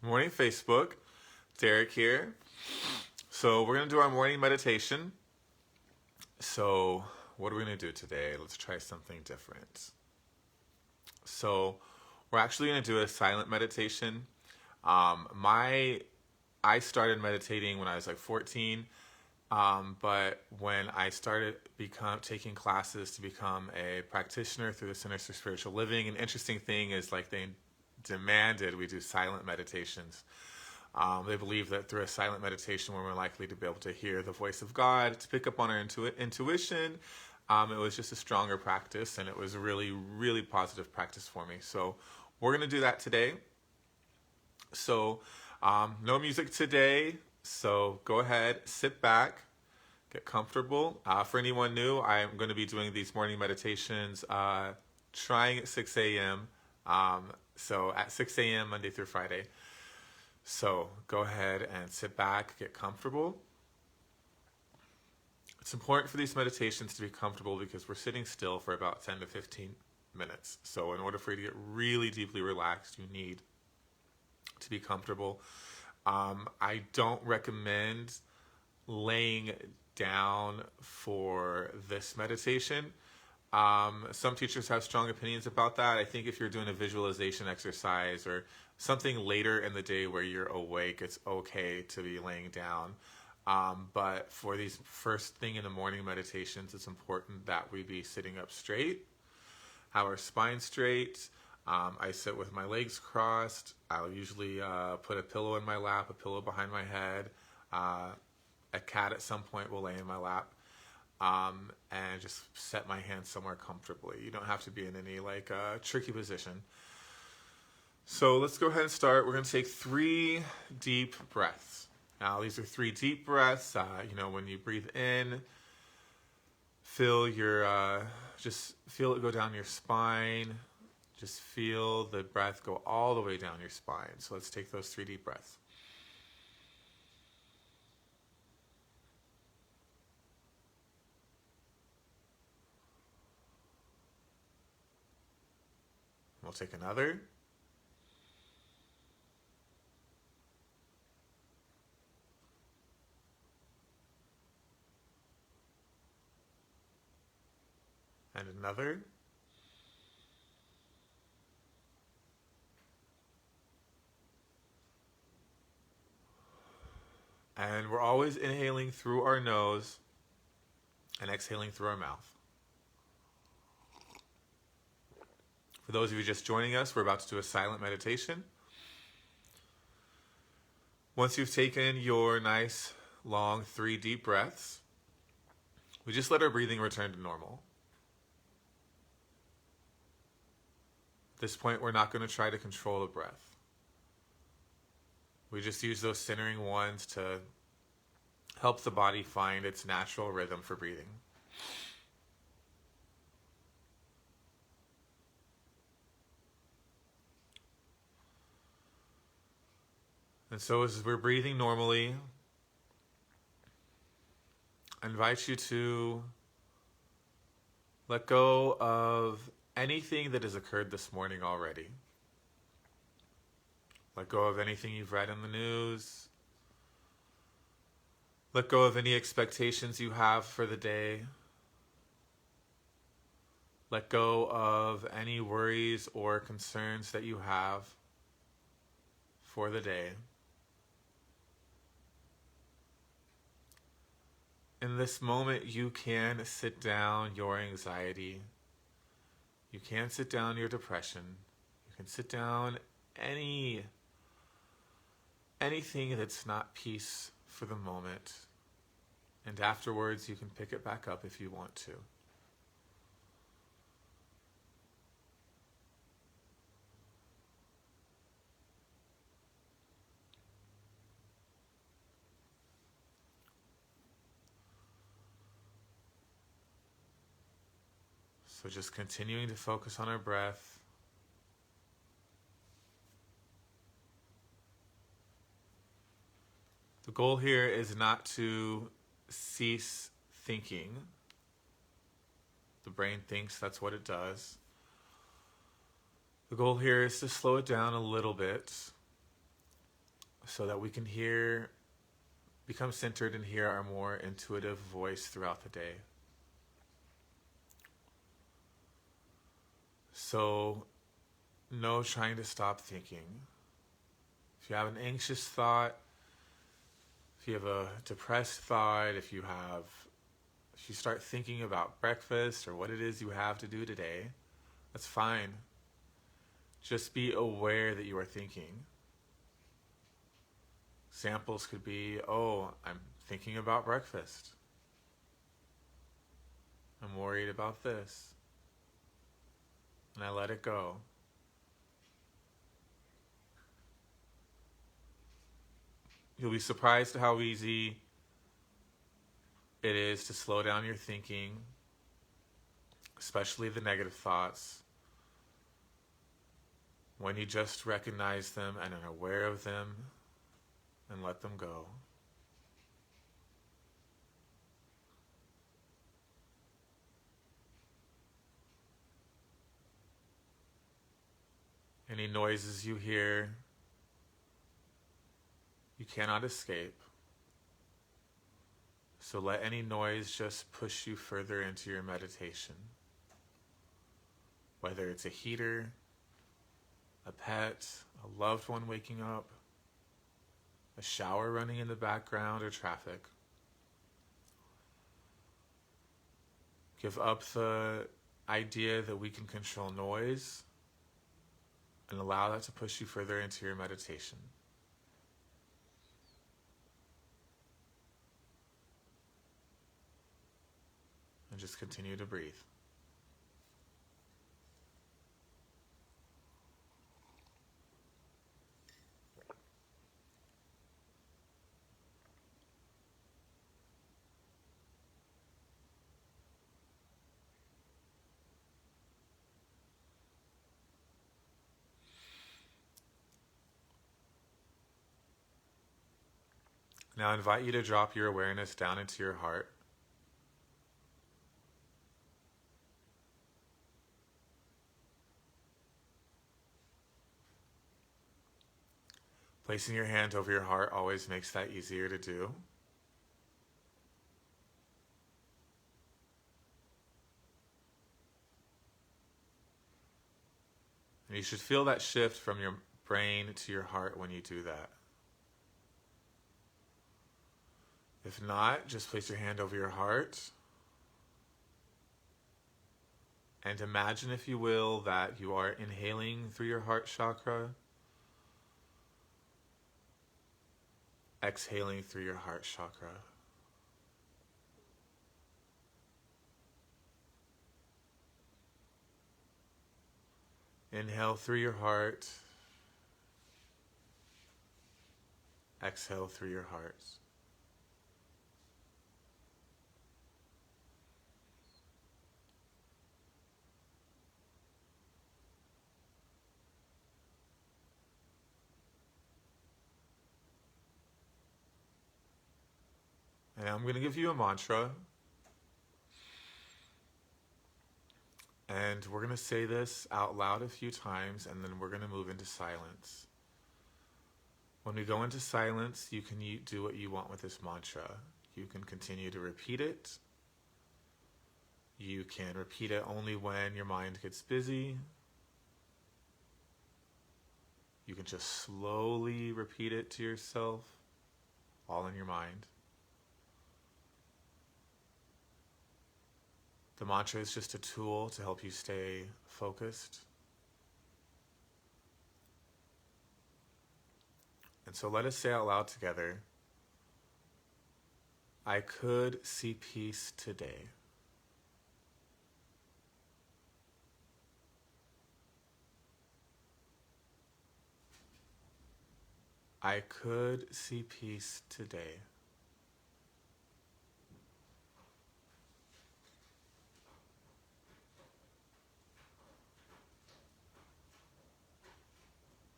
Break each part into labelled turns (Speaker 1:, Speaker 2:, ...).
Speaker 1: Morning, Facebook. Derek here. So, we're going to do our morning meditation. So, what are we going to do today? Let's try something different. So, we're actually going to do a silent meditation. I started meditating when I was like 14. But when I started taking classes to become a practitioner through the Centers for Spiritual Living, an interesting thing is like they demanded we do silent meditations. They believe that through a silent meditation, we're more likely to be able to hear the voice of God, to pick up on our intuition. It was just a stronger practice, and it was a really, really positive practice for me. So we're going to do that today. So no music today. So go ahead, sit back, get comfortable. For anyone new, I'm going to be doing these morning meditations trying at 6 a.m. So at 6 a.m. Monday through Friday. So go ahead and sit back, get comfortable. It's important for these meditations to be comfortable because we're sitting still for about 10 to 15 minutes. So in order for you to get really deeply relaxed, you need to be comfortable. I don't recommend laying down for this meditation. Some teachers have strong opinions about that. I think if you're doing a visualization exercise or something later in the day where you're awake, it's okay to be laying down. But for these first thing in the morning meditations, it's important that we be sitting up straight, have our spine straight. I sit with my legs crossed. I'll usually put a pillow in my lap, a pillow behind my head. A cat at some point will lay in my lap. And just set my hands somewhere comfortably. You don't have to be in any tricky position. So let's go ahead and start. We're going to take 3 deep breaths. Now these are 3 deep breaths. When you breathe in, feel just feel it go down your spine. Just feel the breath go all the way down your spine. So let's take those 3 deep breaths. We'll take another. And another. And we're always inhaling through our nose and exhaling through our mouth. For those of you just joining us, we're about to do a silent meditation. Once you've taken your nice, long 3 deep breaths, we just let our breathing return to normal. At this point, we're not going to try to control the breath. We just use those centering ones to help the body find its natural rhythm for breathing. And so as we're breathing normally, I invite you to let go of anything that has occurred this morning already. Let go of anything you've read in the news. Let go of any expectations you have for the day. Let go of any worries or concerns that you have for the day. In this moment, you can sit down your anxiety. You can sit down your depression. You can sit down anything that's not peace for the moment. And afterwards, you can pick it back up if you want to. So just continuing to focus on our breath. The goal here is not to cease thinking. The brain thinks, that's what it does. The goal here is to slow it down a little bit so that we can become centered and hear our more intuitive voice throughout the day. So, no trying to stop thinking. If you have an anxious thought, if you have a depressed thought, if you start thinking about breakfast or what it is you have to do today, that's fine. Just be aware that you are thinking. Examples could be, oh, I'm thinking about breakfast. I'm worried about this. And I let it go. You'll be surprised at how easy it is to slow down your thinking, especially the negative thoughts, when you just recognize them and are aware of them and let them go. Any noises you hear, you cannot escape. So let any noise just push you further into your meditation. Whether it's a heater, a pet, a loved one waking up, a shower running in the background, or traffic. Give up the idea that we can control noise and allow that to push you further into your meditation. And just continue to breathe. Now I invite you to drop your awareness down into your heart. Placing your hand over your heart always makes that easier to do. And you should feel that shift from your brain to your heart when you do that. If not, just place your hand over your heart. And imagine, if you will, that you are inhaling through your heart chakra, exhaling through your heart chakra. Inhale through your heart, exhale through your heart. And I'm going to give you a mantra. And we're going to say this out loud a few times, and then we're going to move into silence. When we go into silence, you can do what you want with this mantra. You can continue to repeat it. You can repeat it only when your mind gets busy. You can just slowly repeat it to yourself, all in your mind. The mantra is just a tool to help you stay focused. And so let us say out loud together, I could see peace today. I could see peace today.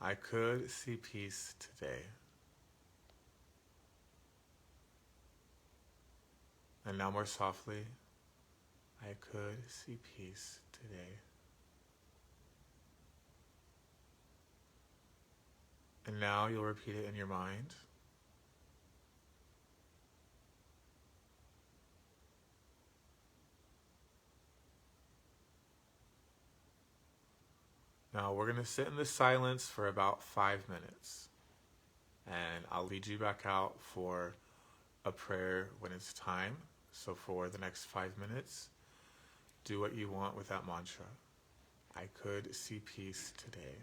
Speaker 1: I could see peace today. And now more softly, I could see peace today. And Now you'll repeat it in your mind. Now we're going to sit in this silence for about 5 minutes. And I'll lead you back out for a prayer when it's time. So for the next 5 minutes, do what you want with that mantra. I could see peace today.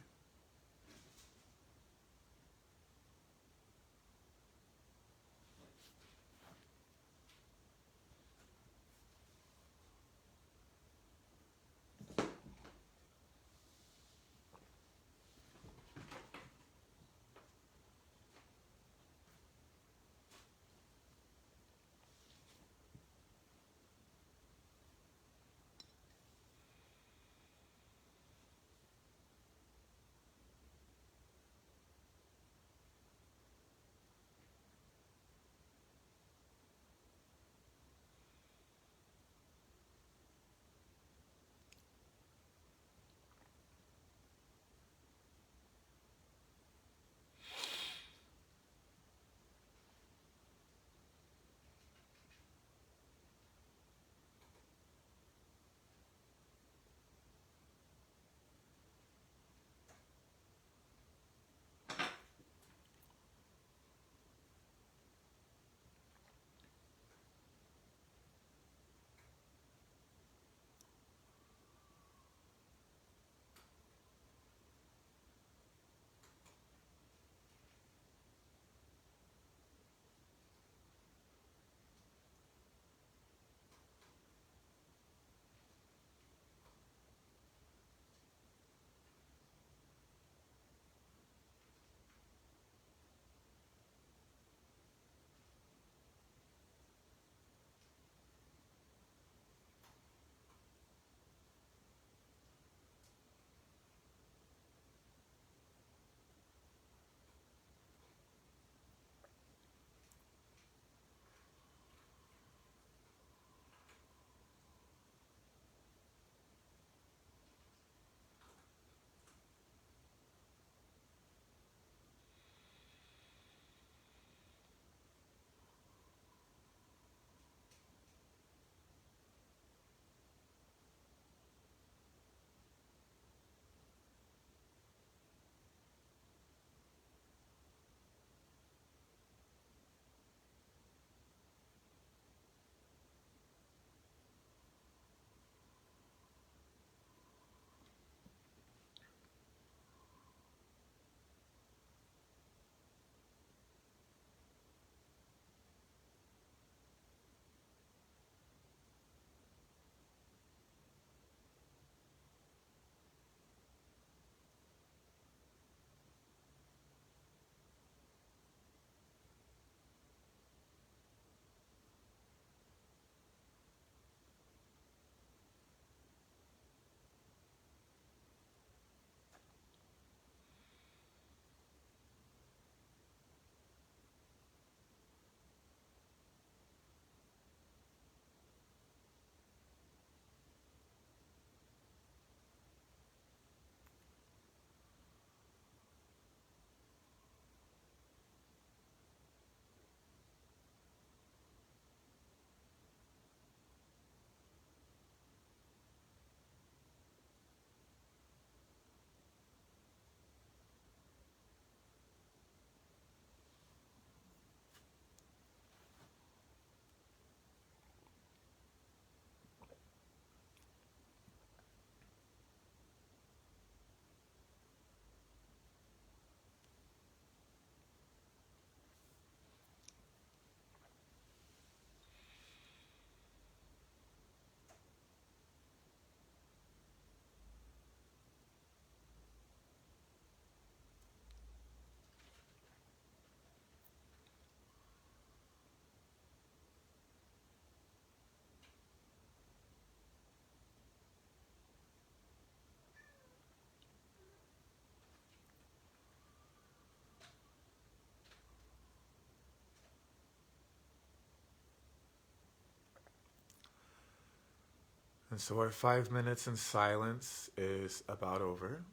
Speaker 1: And so our 5 minutes in silence is about over.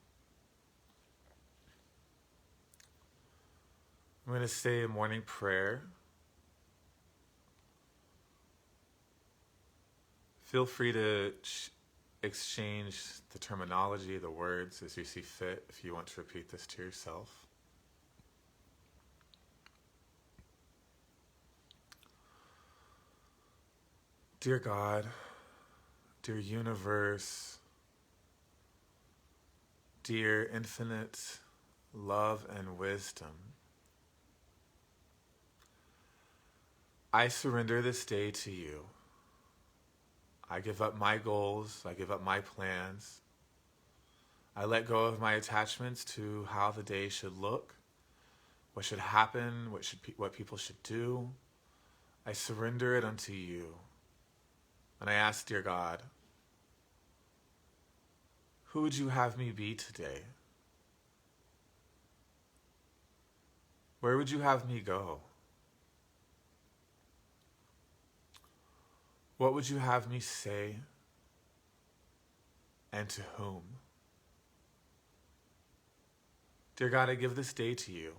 Speaker 1: I'm going to say a morning prayer. Feel free to exchange the terminology, the words, as you see fit, if you want to repeat this to yourself. Dear God, dear universe, dear infinite love and wisdom, I surrender this day to you. I give up my goals, I give up my plans. I let go of my attachments to how the day should look, what should happen, what people should do. I surrender it unto you. And I ask, dear God, who would you have me be today? Where would you have me go? What would you have me say? And to whom? Dear God, I give this day to you.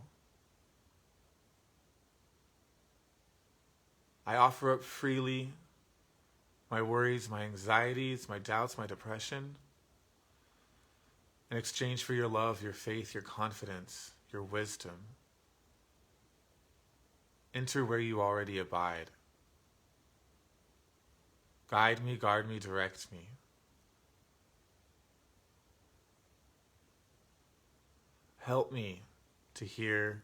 Speaker 1: I offer up freely my worries, my anxieties, my doubts, my depression, in exchange for your love, your faith, your confidence, your wisdom. Enter where you already abide. Guide me, guard me, direct me. Help me to hear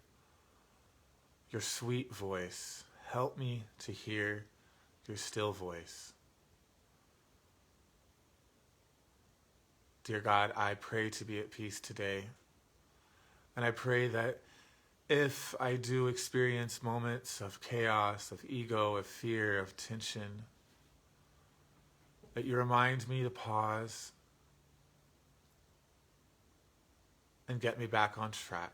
Speaker 1: your sweet voice. Help me to hear your still voice. Dear God, I pray to be at peace today. And I pray that if I do experience moments of chaos, of ego, of fear, of tension, that you remind me to pause and get me back on track.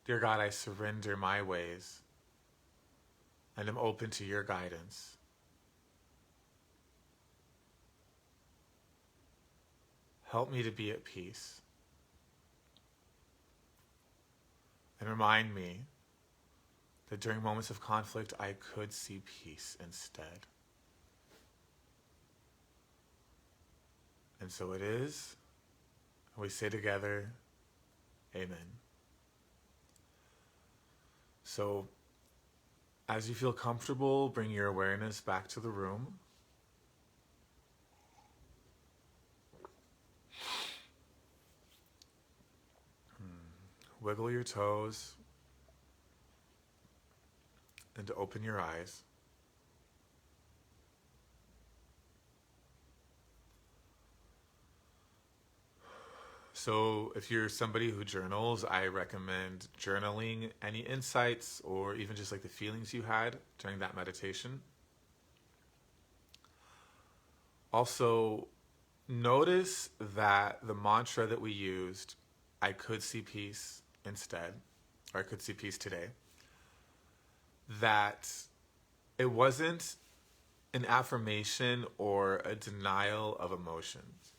Speaker 1: Dear God, I surrender my ways and am open to your guidance. Help me to be at peace. And remind me that during moments of conflict, I could see peace instead. And so it is. We say together, Amen. So, as you feel comfortable, bring your awareness back to the room. Wiggle your toes and to open your eyes. So if you're somebody who journals, I recommend journaling any insights or even just like the feelings you had during that meditation. Also, notice that the mantra that we used, I could see peace instead, or I could see peace today, that it wasn't an affirmation or a denial of emotions.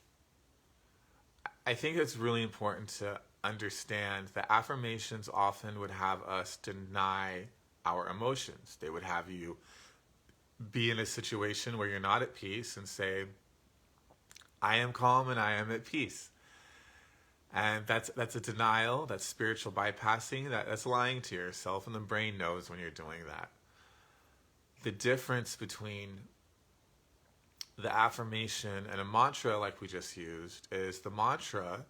Speaker 1: I think it's really important to understand that affirmations often would have us deny our emotions. They would have you be in a situation where you're not at peace and say, I am calm and I am at peace. And that's a denial, that's spiritual bypassing, that's lying to yourself, and the brain knows when you're doing that. The difference between the affirmation and a mantra like we just used is the mantra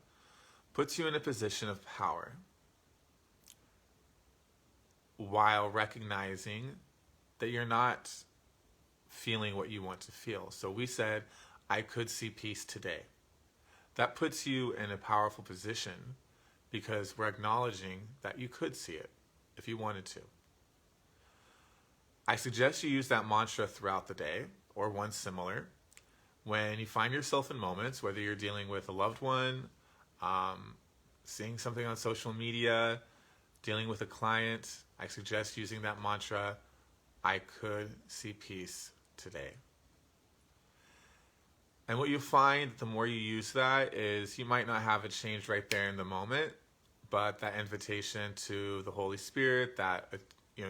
Speaker 1: puts you in a position of power while recognizing that you're not feeling what you want to feel. So we said, I could see peace today. That puts you in a powerful position because we're acknowledging that you could see it if you wanted to. I suggest you use that mantra throughout the day or one similar. When you find yourself in moments, whether you're dealing with a loved one, seeing something on social media, dealing with a client, I suggest using that mantra, I could see peace today. And what you find, the more you use that, is you might not have it changed right there in the moment, but that invitation to the Holy Spirit, that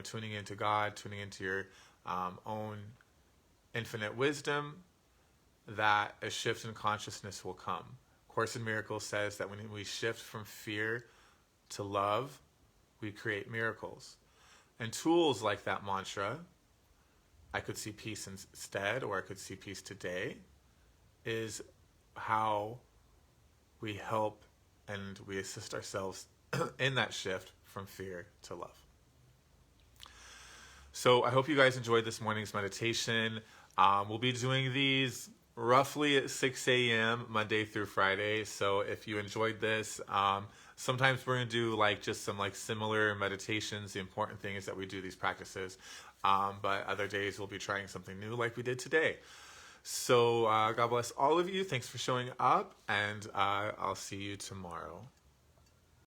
Speaker 1: tuning into God, tuning into your own infinite wisdom, that a shift in consciousness will come. Course in Miracles says that when we shift from fear to love, we create miracles. And tools like that mantra, I could see peace instead, or I could see peace today, is how we help and we assist ourselves in that shift from fear to love. So I hope you guys enjoyed this morning's meditation. We'll be doing these roughly at 6 a.m. Monday through Friday. So if you enjoyed this, sometimes we're going to do just some similar meditations. The important thing is that we do these practices. But other days we'll be trying something new like we did today. So God bless all of you. Thanks for showing up, and I'll see you tomorrow.